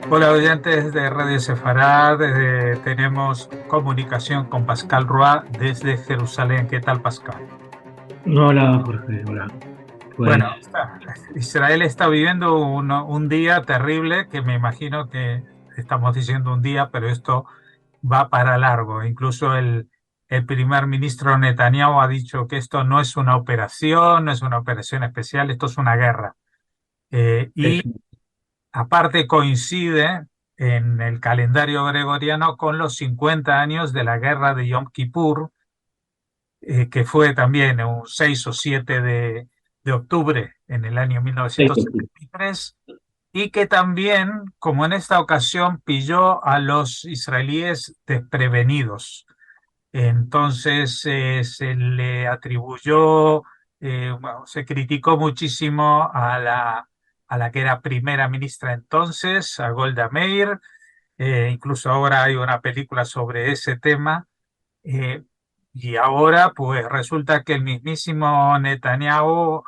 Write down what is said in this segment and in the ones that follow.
Hola oyentes de Radio Sefarad, tenemos comunicación con Pascal Roy desde Jerusalén. ¿Qué tal, Pascal? Hola Jorge, hola. Pues Bueno, Israel está viviendo un día terrible que me imagino que estamos diciendo un día, pero esto va para largo. Incluso el primer ministro Netanyahu ha dicho que esto no es una operación, no es una operación especial, esto es una guerra. es, Y aparte coincide en el calendario gregoriano con los 50 años de la guerra de Yom Kippur, que fue también un 6 o 7 de octubre en el año es decir, 1973, y que también, como en esta ocasión, pilló a los israelíes desprevenidos. Entonces se le atribuyó, bueno, se criticó muchísimo a la que era primera ministra entonces, a Golda Meir. Incluso ahora hay una película sobre ese tema. eh, y ahora pues resulta que el mismísimo Netanyahu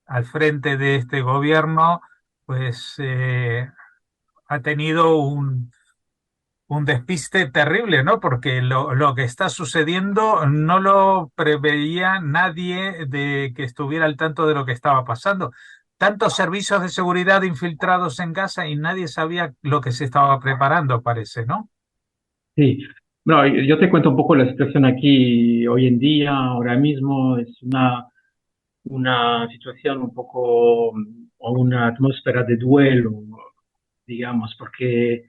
al frente de este gobierno pues ha tenido un despiste terrible, ¿no? Porque lo que está sucediendo no lo preveía nadie de que estuviera al tanto de lo que estaba pasando. Tantos servicios de seguridad infiltrados en Gaza y nadie sabía lo que se estaba preparando, parece, ¿no? sí. No, yo te cuento un poco la situación aquí hoy en día, ahora mismo, es una situación un poco, o una atmósfera de duelo, digamos, porque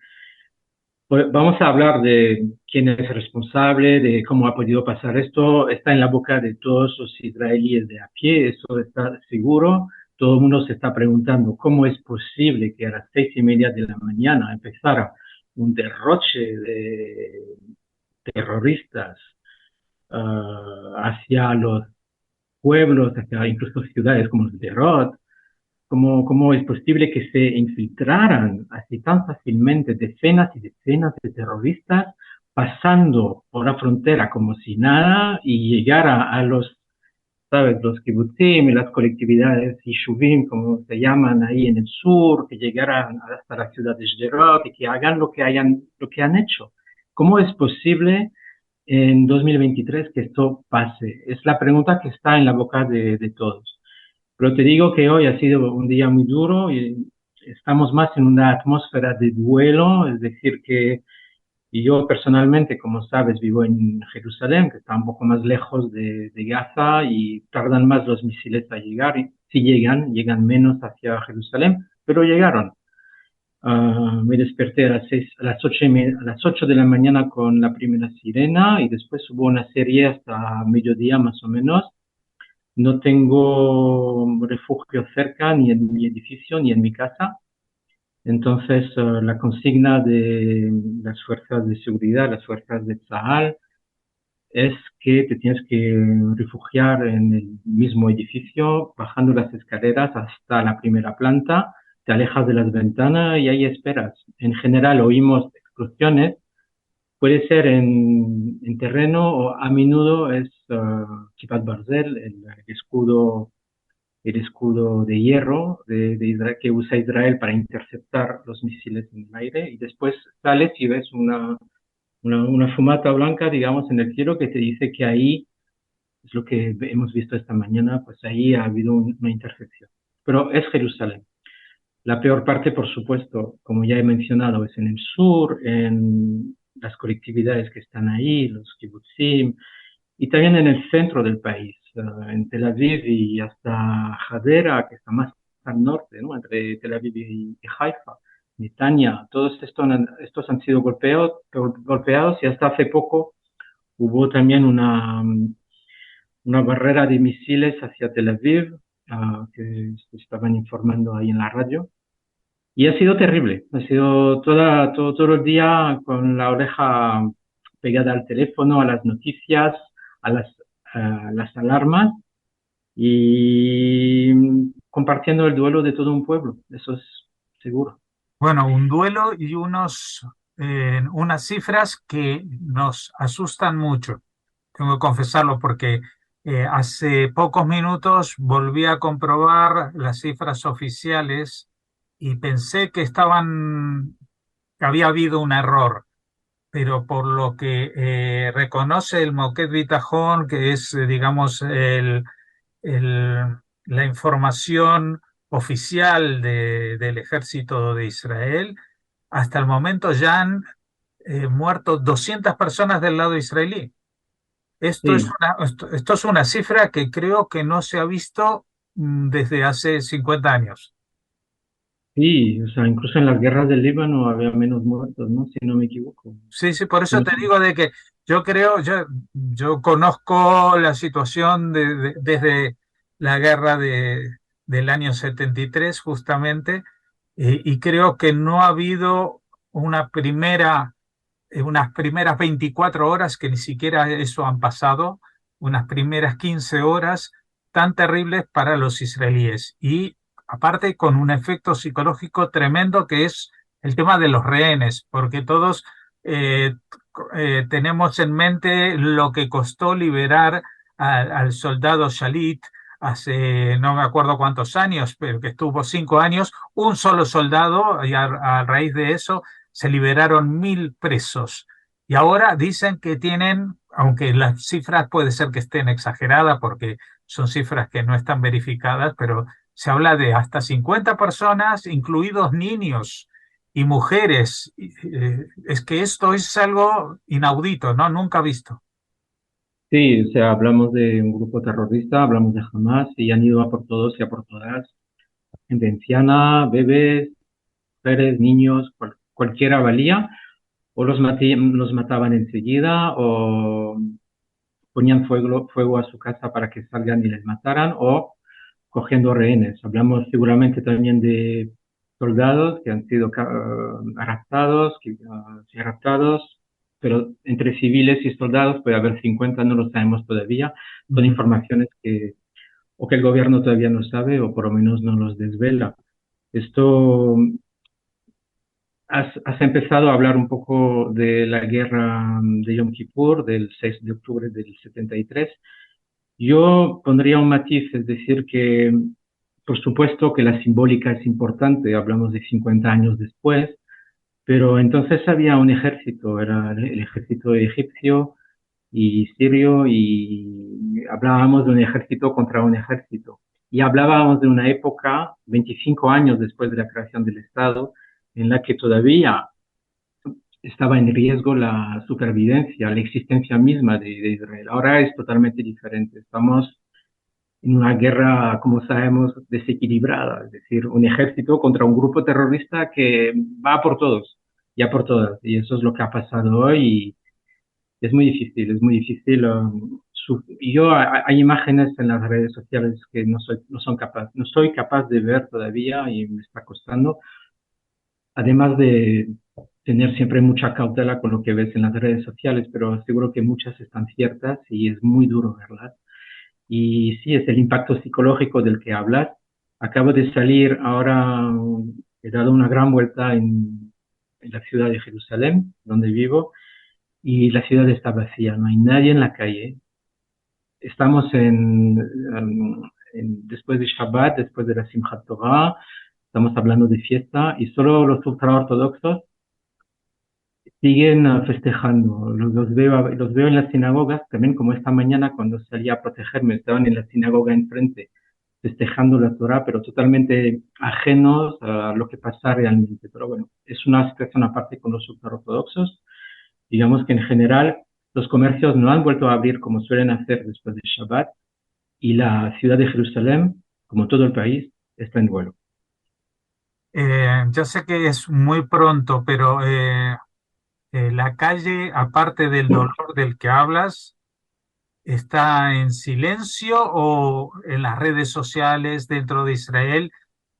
pues, vamos a hablar de quién es responsable, de cómo ha podido pasar esto. Está en la boca de todos los israelíes de a pie, eso está seguro. Todo el mundo se está preguntando cómo es posible que a las 6:30 de la mañana empezara un derroche de terroristas hacia los pueblos, hacia incluso ciudades como Sderot. ¿Cómo es posible que se infiltraran así tan fácilmente decenas y decenas de terroristas pasando por la frontera como si nada y llegara a los, sabes, los kibutzim y las colectividades y shuvim, como se llaman ahí en el sur, que llegaran hasta la ciudad de Sderot y que hagan lo que han hecho? ¿Cómo es posible en 2023 que esto pase? Es la pregunta que está en la boca de todos. Pero te digo que hoy ha sido un día muy duro y estamos más en una atmósfera de duelo, es decir, que yo personalmente, como sabes, vivo en Jerusalén, que está un poco más lejos de Gaza y tardan más los misiles a llegar. Y si llegan, llegan menos hacia Jerusalén, pero llegaron. Me desperté a las 8 de la mañana con la primera sirena y después hubo una serie hasta mediodía más o menos. No tengo refugio cerca, ni en mi edificio, ni en mi casa. Entonces, la consigna de las fuerzas de seguridad, las fuerzas de Tzahal, es que te tienes que refugiar en el mismo edificio, bajando las escaleras hasta la primera planta, te alejas de las ventanas y ahí esperas. En general, oímos explosiones. Puede ser en terreno o a menudo es Kippat Barzel, el escudo de hierro de Israel, que usa Israel para interceptar los misiles en el aire, y después sales y ves una fumata blanca, digamos, en el cielo que te dice que ahí es lo que hemos visto esta mañana, pues ahí ha habido una intercepción. Pero es Jerusalén. La peor parte, por supuesto, como ya he mencionado, es en el sur, en las colectividades que están ahí, los kibbutzim, y también en el centro del país, en Tel Aviv y hasta Hadera, que está más al norte, ¿no? Entre Tel Aviv y Haifa, Netanya, todos estos han sido golpeados y hasta hace poco hubo también una barrera de misiles hacia Tel Aviv, que se estaban informando ahí en la radio. Y ha sido terrible, ha sido todo el día con la oreja pegada al teléfono, a las noticias, a las alarmas y compartiendo el duelo de todo un pueblo, eso es seguro. Bueno, un duelo y unos unas cifras que nos asustan mucho. Tengo que confesarlo porque hace pocos minutos volví a comprobar las cifras oficiales y pensé que había habido un error, pero por lo que reconoce el Moquet Bitajón, que es, digamos, el- la información oficial del ejército de Israel, hasta el momento ya han muerto 200 personas del lado israelí. Sí, Esto es una cifra que creo que no se ha visto desde hace 50 años. sí, o sea, incluso en las guerras del Líbano había menos muertos, ¿no? Si no me equivoco. Sí, sí, por Si eso no- te digo de que yo creo, yo conozco la situación desde la guerra del año 73 justamente, y creo que no ha habido unas primeras 24 horas, que ni siquiera eso han pasado, unas primeras 15 horas tan terribles para los israelíes. Y aparte con un efecto psicológico tremendo que es el tema de los rehenes, porque todos eh, tenemos en mente lo que costó liberar al soldado Shalit hace no me acuerdo cuántos años, pero que estuvo 5 años, un solo soldado, y a raíz de eso se liberaron 1.000 presos. Y ahora dicen que tienen, aunque las cifras puede ser que estén exageradas porque son cifras que no están verificadas, pero se habla de hasta 50 personas, incluidos niños y mujeres. Es que esto es algo inaudito, ¿no? Nunca visto. Sí, o sea, hablamos de un grupo terrorista, hablamos de Hamas y han ido a por todos y a por todas. Gente anciana, bebés, mujeres, niños, cualquiera valía. O los mataban enseguida o ponían fuego a su casa para que salgan y les mataran o cogiendo rehenes. Hablamos seguramente también de soldados que han sido raptados, sí, raptados, pero entre civiles y soldados puede haber 50, no lo sabemos todavía. Son Ujú. informaciones que o que el gobierno todavía no sabe o por lo menos no los desvela. Esto, has empezado a hablar un poco de la guerra de Yom Kippur, del 6 de octubre del 73. Yo pondría un matiz, es decir, que por supuesto que la simbólica es importante, hablamos de 50 años después, pero entonces había un ejército, era el ejército egipcio y sirio, y hablábamos de un ejército contra un ejército. Y hablábamos de una época, 25 años después de la creación del Estado, en la que todavía estaba en riesgo la supervivencia, la existencia misma de Israel. Ahora es totalmente diferente. Estamos en una guerra, como sabemos, desequilibrada, es decir, un ejército contra un grupo terrorista que va por todos, ya por todas. Y eso es lo que ha pasado hoy y es muy difícil, es muy difícil. Y yo, hay imágenes en las redes sociales que no soy capaz de ver todavía y me está costando. Además de tener siempre mucha cautela con lo que ves en las redes sociales, pero seguro que muchas están ciertas y es muy duro verlas. Y sí, es el impacto psicológico del que hablas. Acabo de salir ahora, he dado una gran vuelta en la ciudad de Jerusalén, donde vivo, y la ciudad está vacía, no hay nadie en la calle. Estamos después de Shabbat, después de la Simchat Torah, estamos hablando de fiesta y solo los ultraortodoxos siguen festejando. Los veo en las sinagogas, también como esta mañana cuando salí a protegerme, estaban en la sinagoga enfrente festejando la Torah, pero totalmente ajenos a lo que pasa realmente. Pero bueno, es una situación aparte con los ultraortodoxos. Digamos que en general los comercios no han vuelto a abrir como suelen hacer después de Shabbat y la ciudad de Jerusalén, como todo el país, está en duelo. Yo sé que es muy pronto, pero la calle, aparte del dolor del que hablas, ¿está en silencio o en las redes sociales dentro de Israel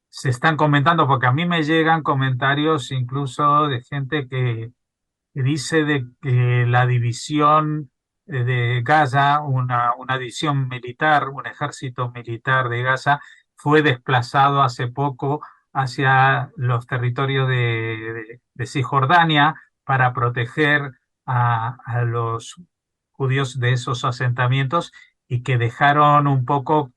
se están comentando? Porque a mí me llegan comentarios incluso de gente que dice de que la división de Gaza, una división militar, un ejército militar de Gaza, fue desplazado hace poco hacia los territorios de Cisjordania para proteger a los judíos de esos asentamientos y que dejaron un poco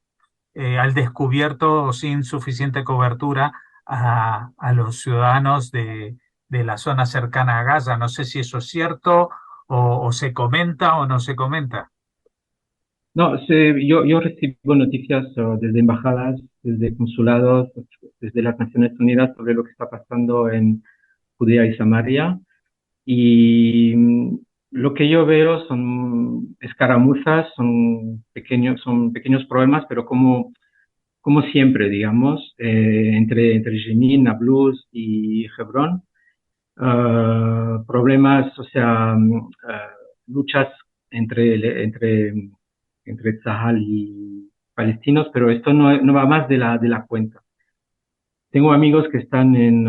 al descubierto o sin suficiente cobertura a los ciudadanos de la zona cercana a Gaza. No sé si eso es cierto o se comenta o no se comenta. No, yo recibo noticias desde embajadas, desde consulados, desde las Naciones Unidas sobre lo que está pasando en Judea y Samaria. Y lo que yo veo son escaramuzas, son pequeños problemas, pero como siempre, digamos, entre Jenin, Nablus y Hebrón. Problemas, o sea, luchas entre, entre Tzahal y palestinos, pero esto no va más de la cuenta. Tengo amigos que están en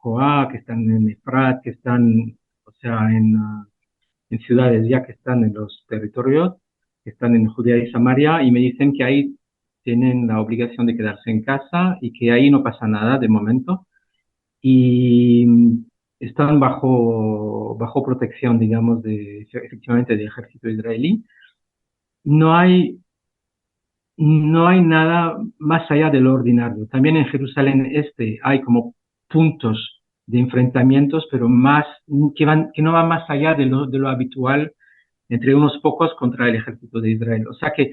Shoah, que están en Efrat, que están, o sea, en ciudades ya que están en los territorios, que están en Judea y Samaria, y me dicen que ahí tienen la obligación de quedarse en casa y que ahí no pasa nada de momento. Y están bajo protección, digamos, efectivamente del ejército israelí. No hay, no hay nada más allá de lo ordinario. También en Jerusalén Este hay como puntos de enfrentamientos, pero más, que no van más allá de lo habitual entre unos pocos contra el ejército de Israel. O sea que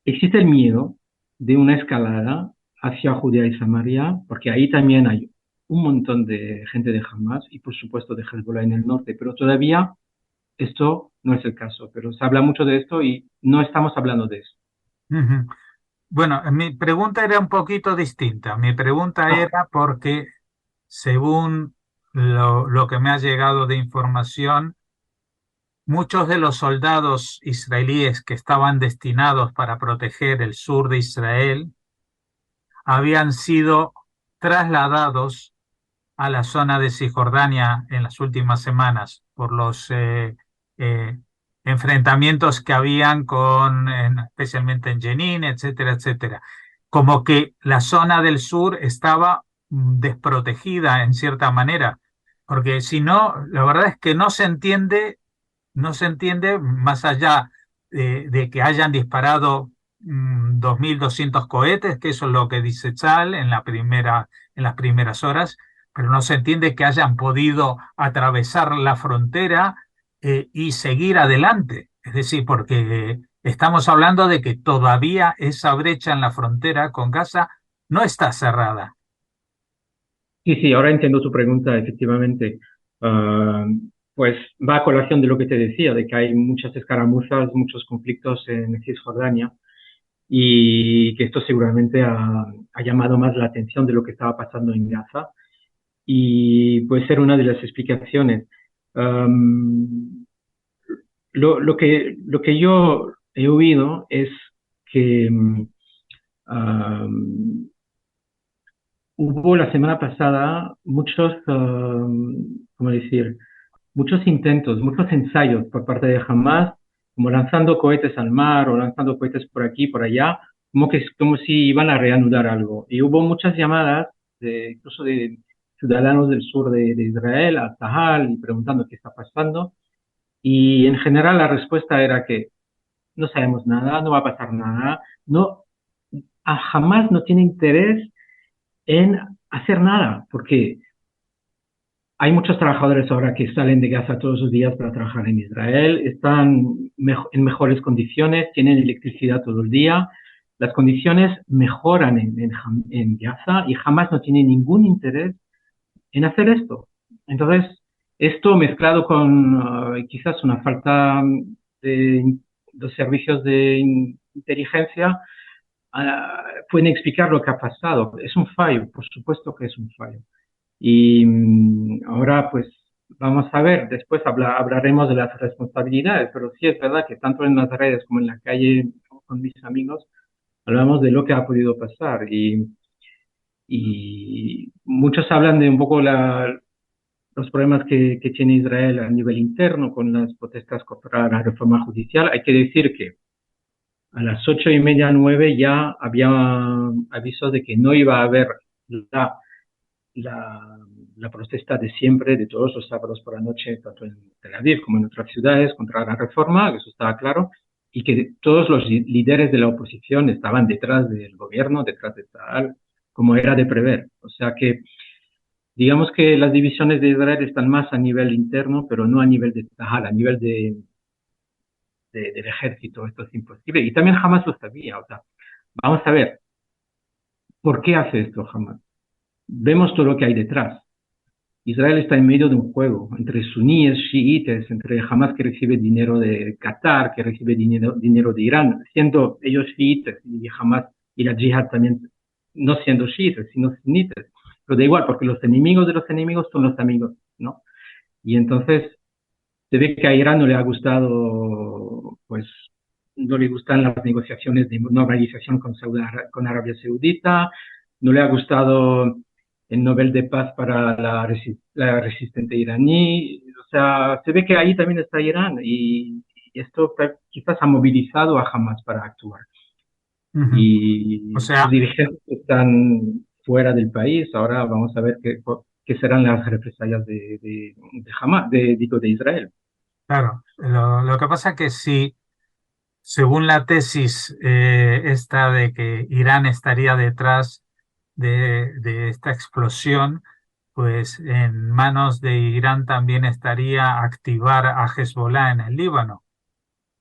existe el miedo de una escalada hacia Judea y Samaria, porque ahí también hay un montón de gente de Hamas y por supuesto de Hezbollah en el norte, pero todavía esto no es el caso, pero se habla mucho de esto y no estamos hablando de eso. Ujú. Bueno, mi pregunta era un poquito distinta. Mi pregunta Ah, era porque, según lo que me ha llegado de información, muchos de los soldados israelíes que estaban destinados para proteger el sur de Israel habían sido trasladados a la zona de Cisjordania en las últimas semanas por los eh, enfrentamientos que habían especialmente en Jenin, etcétera, etcétera. Como que la zona del sur estaba desprotegida en cierta manera, porque si no, la verdad es que no se entiende más allá de que hayan disparado 2.200 cohetes, que eso es lo que dice Chal en las primeras horas, pero no se entiende que hayan podido atravesar la frontera y seguir adelante. Es decir, porque estamos hablando de que todavía esa brecha en la frontera con Gaza no está cerrada. sí, sí, ahora entiendo tu pregunta, efectivamente. Ah, pues va a colación de lo que te decía, de que hay muchas escaramuzas, muchos conflictos en Cisjordania y que esto seguramente ha llamado más la atención de lo que estaba pasando en Gaza y puede ser una de las explicaciones. Um, lo que yo he oído es que hubo la semana pasada muchos, ¿cómo decir? Muchos intentos, muchos ensayos por parte de Hamas, como lanzando cohetes al mar o lanzando cohetes por aquí, por allá, como si iban a reanudar algo. Y hubo muchas llamadas, incluso de ciudadanos del sur de Israel a Tzahal y preguntando qué está pasando. Y en general la respuesta era que no sabemos nada, no va a pasar nada, no, Hamas no tiene interés en hacer nada, porque hay muchos trabajadores ahora que salen de Gaza todos los días para trabajar en Israel, están en mejores condiciones, tienen electricidad todo el día, las condiciones mejoran en Gaza y jamás no tiene ningún interés en hacer esto. Entonces, esto mezclado con quizás una falta de los servicios de inteligencia, pueden explicar lo que ha pasado. Es un fallo, por supuesto que es un fallo. Y ahora, pues, vamos a ver, después hablaremos de las responsabilidades, pero sí es verdad que tanto en las redes como en la calle con mis amigos, hablamos de lo que ha podido pasar y muchos hablan de un poco los problemas que tiene Israel a nivel interno con las protestas contra la reforma judicial. Hay que decir que a las 8:30, 9 ya había aviso de que no iba a haber la, la protesta de siempre, de todos los sábados por la noche, tanto en Tel Aviv como en otras ciudades, contra la reforma, eso estaba claro, y que todos los líderes de la oposición estaban detrás del gobierno, detrás de tal, como era de prever. O sea que digamos que las divisiones de Israel están más a nivel interno, pero no a nivel de Tzahal, a nivel del ejército. Esto es imposible. Y también Hamas lo sabía. O sea, vamos a ver, ¿por qué hace esto Hamas? Vemos todo lo que hay detrás. Israel está en medio de un juego entre suníes, chiíes, entre Hamas que recibe dinero de Qatar, que recibe dinero de Irán, siendo ellos chiíes y Hamas y la yihad también no siendo chiíes, sino sunitas. Pero da igual, porque los enemigos de los enemigos son los amigos, ¿no? Y entonces se ve que a Irán no le ha gustado, pues, no le gustan las negociaciones de normalización con Arabia Saudita, no le ha gustado el Nobel de Paz para la resistente iraní. O sea, se ve que ahí también está Irán y esto quizás ha movilizado a Hamas para actuar. Ujú. O Y sus sea, dirigentes están fuera del país. Ahora vamos a ver qué serán las represalias de Hamas, digo, de Israel. claro, lo que pasa es que si, según la tesis esta de que Irán estaría detrás de esta explosión, pues en manos de Irán también estaría activar a Hezbollah en el Líbano,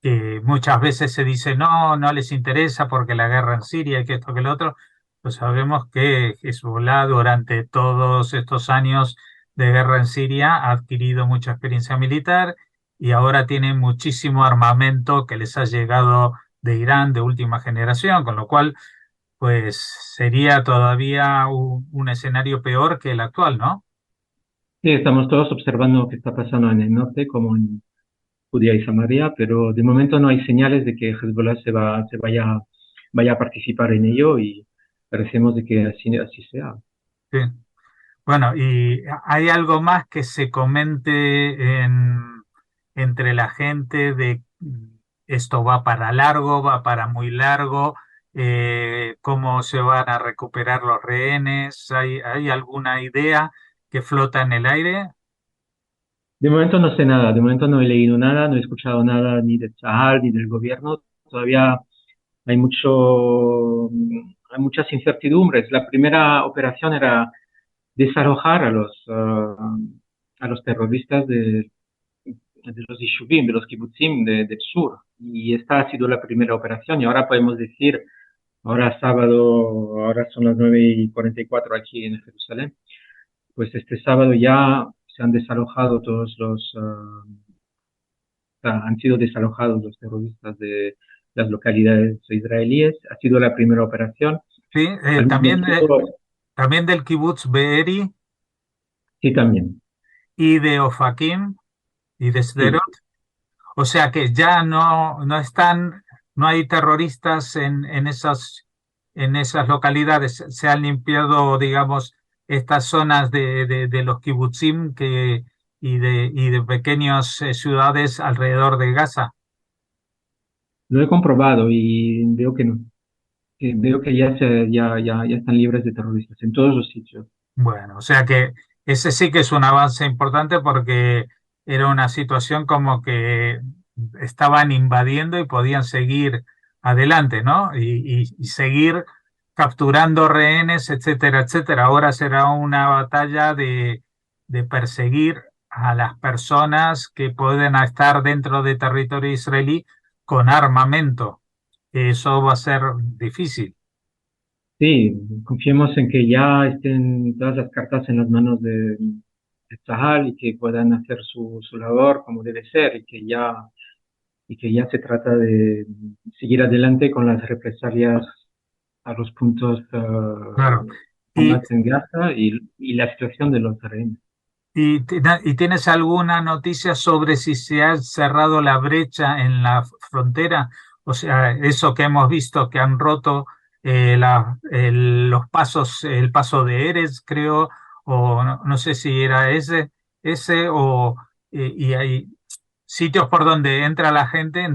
que muchas veces se dice no, no les interesa porque la guerra en Siria y que esto que lo otro, pues sabemos que Hezbollah durante todos estos años de guerra en Siria ha adquirido mucha experiencia militar y ahora tienen muchísimo armamento que les ha llegado de Irán de última generación, con lo cual pues sería todavía un escenario peor que el actual, ¿no? Sí, estamos todos observando lo que está pasando en el norte, como en Judea y Samaria, pero de momento no hay señales de que Hezbollah vaya a participar en ello y parecemos de que así sea. Sí. Bueno, ¿y hay algo más que se comente entre la gente de esto va para largo, va para muy largo? ¿Cómo se van a recuperar los rehenes? ¿Hay alguna idea que flota en el aire? De momento no sé nada, de momento no he leído nada, no he escuchado nada ni de Tzahal ni del gobierno. Todavía hay muchas incertidumbres. La primera operación era desalojar a los terroristas de los Yishuvim, de los kibbutzim del sur. Y esta ha sido la primera operación. Y ahora podemos decir, ahora sábado, ahora son las 9:44 aquí en Jerusalén, pues este sábado ya se han desalojado han sido desalojados los terroristas de las localidades israelíes. Ha sido la primera operación. Sí, Al mismo tiempo, también del kibutz Be'eri sí, también, y de Ofakim y de sí. Sderot. O sea que ya no están, no hay terroristas en esas localidades. Se han limpiado, digamos, estas zonas de los kibutzim y de pequeñas ciudades alrededor de Gaza. Lo he comprobado y veo que no. Veo que ya están libres de terroristas en todos los sitios. Bueno, o sea que ese sí que es un avance importante porque era una situación como que estaban invadiendo y podían seguir adelante, ¿no? Y seguir capturando rehenes, etcétera, etcétera. Ahora será una batalla de perseguir a las personas que pueden estar dentro de territorio israelí con armamento. Eso va a ser difícil. Sí, confiemos en que ya estén todas las cartas en las manos de Tzahal y que puedan hacer su labor como debe ser y que ya se trata de seguir adelante con las represalias a los puntos Claro. Y más en Gaza y la situación de los rehenes. ¿Y tienes alguna noticia sobre si se ha cerrado la brecha en la frontera? O sea, eso que hemos visto que han roto los pasos, el paso de Erez, creo, o no sé si era ese o y hay sitios por donde entró la gente,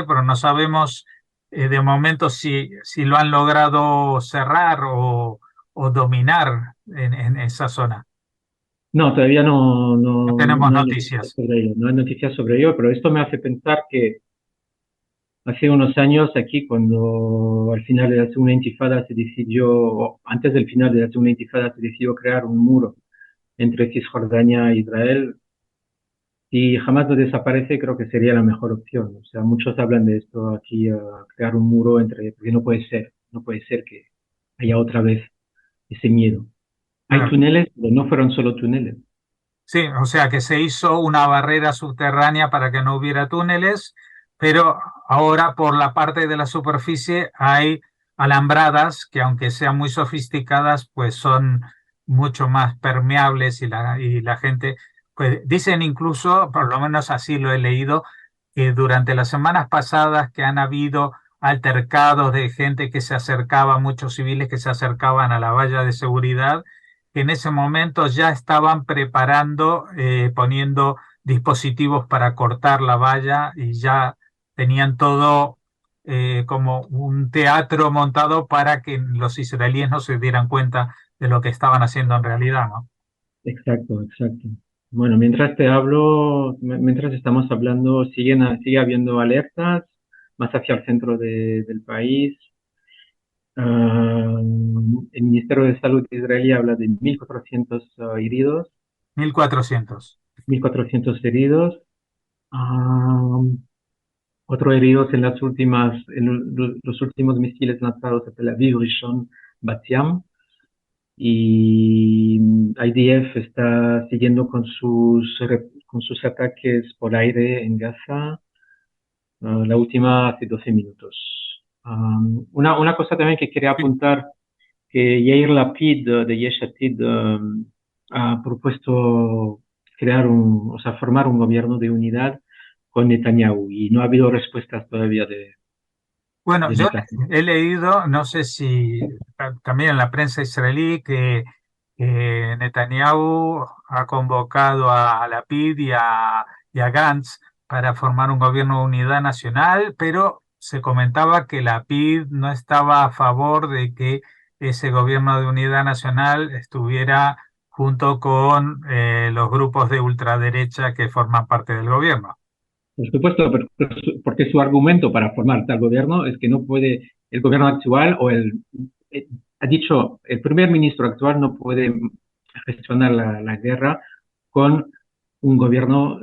pero no sabemos de momento si lo han logrado cerrar o dominar en esa zona. No, todavía No tenemos no hay noticias noticias. sobre ello, no hay noticias sobre ello, pero esto me hace pensar que hace unos años aquí, cuando al final de la segunda intifada se decidió, o antes del final de la segunda intifada se decidió crear un muro entre Cisjordania e Israel, si jamás no desaparece, creo que sería la mejor opción. O sea, muchos hablan de esto aquí, crear un muro entre, porque no puede ser que haya otra vez ese miedo. Hay Claro. túneles, pero no fueron solo túneles. Sí, o sea que se hizo una barrera subterránea para que no hubiera túneles, pero ahora por la parte de la superficie hay alambradas que aunque sean muy sofisticadas, pues son mucho más permeables y la gente, pues dicen incluso, por lo menos así lo he leído, que durante las semanas pasadas que han habido altercados de gente que se acercaba, muchos civiles que se acercaban a la valla de seguridad, que en ese momento ya estaban preparando, poniendo dispositivos para cortar la valla y ya tenían todo como un teatro montado para que los israelíes no se dieran cuenta de lo que estaban haciendo en realidad, ¿no? Exacto, exacto. Bueno, mientras te hablo, mientras estamos hablando, sigue habiendo alertas más hacia el centro del país. El Ministerio de Salud israelí habla de 1.400 heridos, 1400. 1.400 heridos. Ah, Otro heridos en los últimos misiles lanzados a Tel Aviv, Rishon, Bat Yam. Y IDF está siguiendo con sus ataques por aire en Gaza, la última hace 12 minutos. Una cosa también que quería Sí. apuntar, que Yair Lapid de Yesh Atid ha propuesto o sea, formar un gobierno de unidad con Netanyahu y no ha habido respuestas todavía Bueno, de yo Netanyahu. he leído, no sé si también en la prensa israelí, que Netanyahu ha convocado a Lapid y a Gantz para formar un gobierno de unidad nacional, pero se comentaba que Lapid no estaba a favor de que ese gobierno de unidad nacional estuviera junto con los grupos de ultraderecha que forman parte del gobierno. Por supuesto, porque su argumento para formar tal gobierno es que no puede el gobierno actual ha dicho, el primer ministro actual no puede gestionar la guerra con un gobierno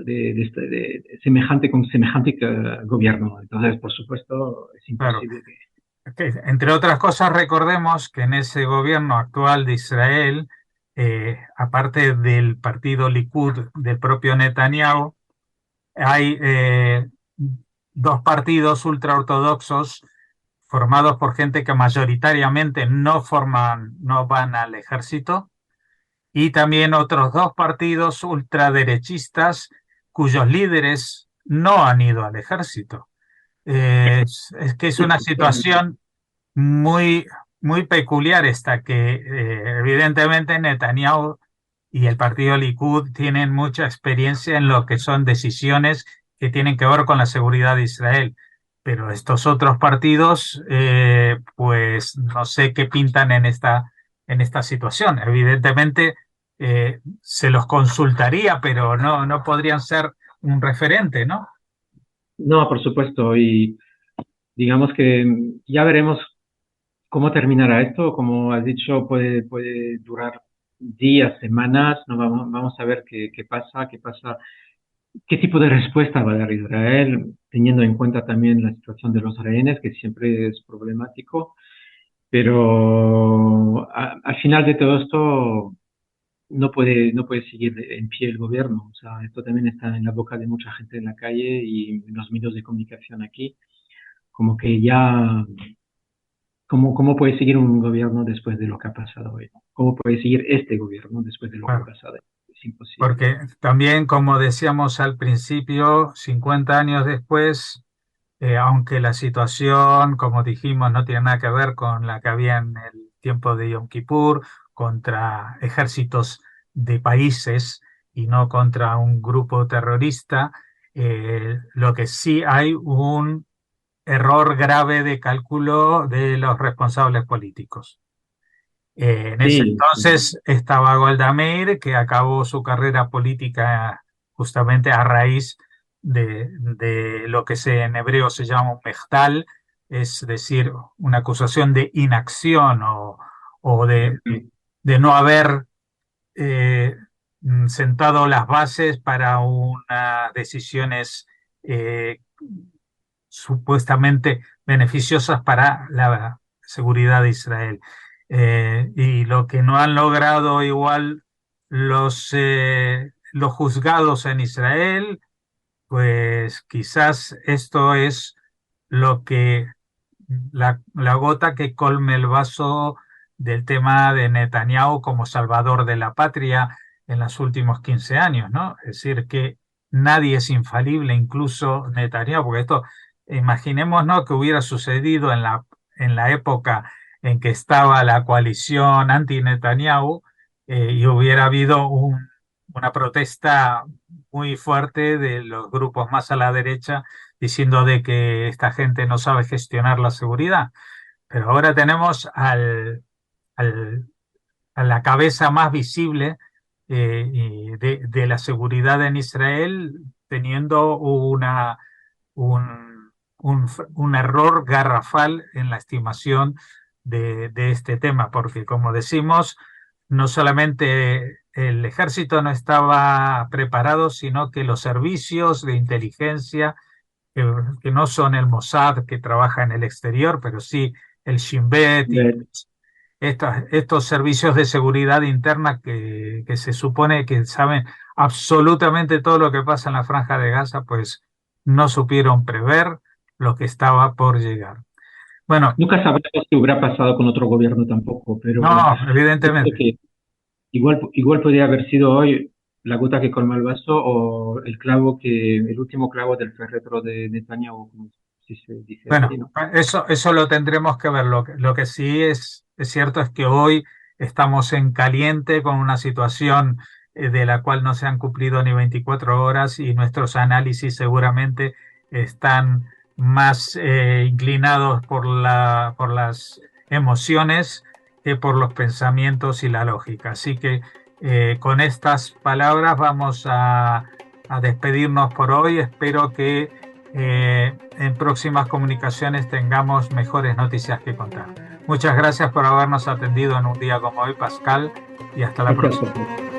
semejante con semejante gobierno. Entonces, por supuesto, es Claro. imposible que... Entre otras cosas, recordemos que en ese gobierno actual de Israel, aparte del partido Likud del propio Netanyahu, hay dos partidos ultraortodoxos formados por gente que mayoritariamente no van al ejército, y también otros dos partidos ultraderechistas cuyos líderes no han ido al ejército. Es que es Sí, una efectivamente. situación muy, muy peculiar esta que evidentemente Netanyahu y el partido Likud tienen mucha experiencia en lo que son decisiones que tienen que ver con la seguridad de Israel. Pero estos otros partidos, pues no sé qué pintan en esta situación. Evidentemente, se los consultaría, pero no podrían ser un referente, ¿no? No, por supuesto. Y digamos que ya veremos cómo terminará esto. Como has dicho, puede durar días, semanas. No vamos a ver qué pasa, qué tipo de respuesta va a dar Israel, teniendo en cuenta también la situación de los rehenes, que siempre es problemático. Pero al final de todo esto no puede seguir en pie el gobierno. O sea, esto también está en la boca de mucha gente en la calle y en los medios de comunicación aquí. Como que ya ¿cómo puede seguir un gobierno después de lo que ha pasado hoy? ¿Cómo puede seguir este gobierno después de lo que ha Claro. pasado? Es imposible. Porque también, como decíamos al principio, 50 años después, aunque la situación, como dijimos, no tiene nada que ver con la que había en el tiempo de Yom Kippur, contra ejércitos de países y no contra un grupo terrorista, lo que sí hay un error grave de cálculo de los responsables políticos. En ese Sí, sí. entonces estaba Golda Meir, que acabó su carrera política justamente a raíz de lo que en hebreo se llama un mejtal, es decir, una acusación de inacción o de no haber eh, sentado las bases para unas decisiones eh, supuestamente beneficiosas para la seguridad de Israel. Y lo que no han logrado igual los juzgados en Israel, pues quizás esto es lo que la gota que colme el vaso del tema de Netanyahu como salvador de la patria en los últimos 15 años, ¿no? Es decir, que nadie es infalible, incluso Netanyahu, porque esto, imaginemos, ¿no?, que hubiera sucedido en la época en que estaba la coalición anti-Netanyahu y hubiera habido una protesta muy fuerte de los grupos más a la derecha diciendo de que esta gente no sabe gestionar la seguridad. Pero ahora tenemos al- a la cabeza más visible y de la seguridad en Israel teniendo un error garrafal en la estimación de este tema, porque como decimos, no solamente el ejército no estaba preparado, sino que los servicios de inteligencia que no son el Mossad que trabaja en el exterior, pero sí el Shin Bet y estos servicios de seguridad interna que se supone que saben absolutamente todo lo que pasa en la Franja de Gaza, pues no supieron prever lo que estaba por llegar. Bueno, Nunca sabremos si hubiera pasado con otro gobierno tampoco, pero no, yo creo evidentemente. que igual podría haber sido hoy la gota que colma el vaso o el último clavo del féretro de Netanyahu, como si se dice Bueno, así, ¿no? eso lo tendremos que ver. Lo que sí es cierto es que hoy estamos en caliente con una situación de la cual no se han cumplido ni 24 horas y nuestros análisis seguramente están más inclinados por las emociones que por los pensamientos y la lógica. Así que con estas palabras vamos a despedirnos por hoy. Espero que en próximas comunicaciones tengamos mejores noticias que contar. Muchas gracias por habernos atendido en un día como hoy, Pascal, y hasta la Gracias, próxima. Jorge.